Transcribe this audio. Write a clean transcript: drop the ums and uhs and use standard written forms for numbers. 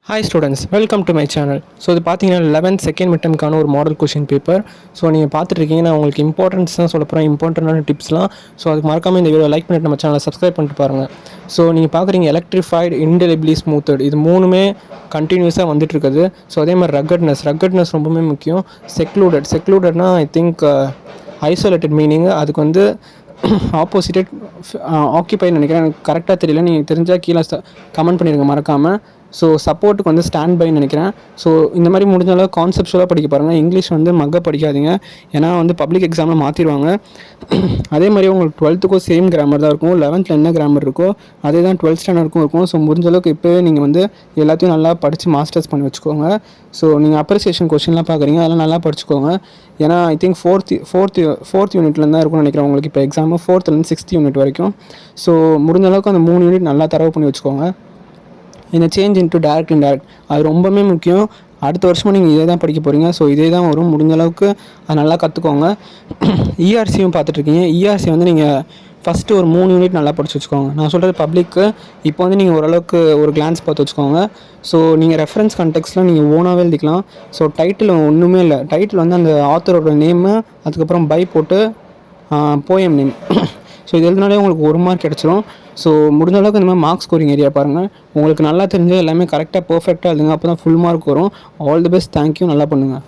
Hi students, welcome to my channel. So இது பார்த்தீங்கன்னா 11th second mid டெர்ம்க்கான ஒரு model question paper. So நீங்கள் பார்த்துட்ருக்கீங்க. நான் உங்களுக்கு இம்பார்ட்டன்ஸ் தான் சொல்ல போகிறேன், இம்பார்ட்டண்டான டிப்ஸ்லாம். ஸோ அதுக்கு மறக்காமல் இந்த வீடியோ லைக் பண்ணிட்டு நம்ம சேனலை சப்ஸ்கிரைப் பண்ணிட்டு பாருங்கள். ஸோ நீங்கள் பார்க்குறீங்க எலக்ட்ரிஃபைடு, இன்டெலிபிளி ஸ்மூத்தட், இது மூணுமே கண்டினியூஸாக வந்துட்டுருக்குது. ஸோ அதே மாதிரி ரக்கட்னஸ் ரொம்பவே முக்கியம். செக்லூடட்னா ஐ திங்க் ஐசோலேட்டட் மீனிங், அதுக்கு வந்து ஆப்போசிட்டட் ஆக்கியபைன்னு நினைக்கிறேன், எனக்கு கரெக்டாக தெரியல. நீங்கள் தெரிஞ்சால் கீழே கமெண்ட் பண்ணிடுங்க மறக்காமல். ஸோ சப்போர்ட்டுக்கு வந்து ஸ்டாண்ட் பைன்னு நினைக்கிறேன். ஸோ இந்த மாதிரி முடிஞ்ச அளவு கான்செப்ட்ஸுவலாக படிக்க பாருங்கள். இங்கிலீஷ் வந்து படிக்காதீங்க, ஏன்னா வந்து பப்ளிக் எக்ஸாமில் மாற்றிடுவாங்க. அதே மாதிரி உங்களுக்கு 12த்துக்கும் சேம் கிராமர் தான் இருக்கும். 11th என்ன கிராமர் இருக்கோ அதே தான் 12th ஸ்டாண்டர்டுக்கும் இருக்கும். ஸோ முடிஞ்ச அளவுக்கு இப்போவே நீங்கள் வந்து எல்லாத்தையும் நல்லா படித்து மாஸ்டர்ஸ் பண்ணி வச்சுக்கோங்க. ஸோ நீங்கள் அப்ரிசியேஷன் கொஸ்டின்லாம் பார்க்குறீங்க, அதெல்லாம் நல்லா படிச்சுக்கோங்க. ஏன்னா ஐ திங்க் ஃபோர்த் யூனிட்லேருந்து தான் இருக்கும்னு நினைக்கிறேன் உங்களுக்கு இப்போ எக்ஸாமு. 4th-லேருந்து 6th யூனிட் வரைக்கும். ஸோ முடிஞ்ச அளவுக்கு அந்த 3 யூனிட் நல்லா தரவு பண்ணி வச்சுக்கோங்க. இந்த சேஞ்ச் இன்ட்டு டேரக்ட் இன்டேரக்ட் அது ரொம்பவே முக்கியம். அடுத்த வருஷமும் நீங்கள் இதே தான் படிக்க போகிறீங்க. ஸோ இதே தான் வரும். முடிஞ்ச அளவுக்கு அது நல்லா கற்றுக்கோங்க. இஆர்சியும் பார்த்துட்ருக்கீங்க. இஆர்சி வந்து நீங்கள் ஃபஸ்ட்டு ஒரு 3 யூனிட் நல்லா படித்து வச்சுக்கோங்க. நான் சொல்கிறது பப்ளிக்கு. இப்போ வந்து நீங்கள் ஓரளவுக்கு ஒரு கிளான்ஸ் பார்த்து வச்சுக்கோங்க. ஸோ நீங்கள் ரெஃபரன்ஸ் கான்டெக்ட்ஸில் நீங்கள் ஓனாகவே எழுதிக்கலாம். ஸோ டைட்டில் ஒன்றுமே இல்லை. டைட்டில் வந்து அந்த ஆத்தரோட நேமு, அதுக்கப்புறம் பை போட்டு போயம் நேம். ஸோ இது எழுதினாலே உங்களுக்கு 1 மார்க் கிடச்சிரும். ஸோ முடிஞ்ச அளவுக்கு இந்த மாதிரி மார்க் ஸ்கோரிங் ஏரியா பாருங்கள். உங்களுக்கு நல்லா தெரிஞ்சு எல்லாமே கரெக்டாக பர்ஃபெக்டாக எழுதுங்க. அப்போ தான் ஃபுல் மார்க் வரும். All the best. தேங்க்யூ. நல்லா பண்ணுங்கள்.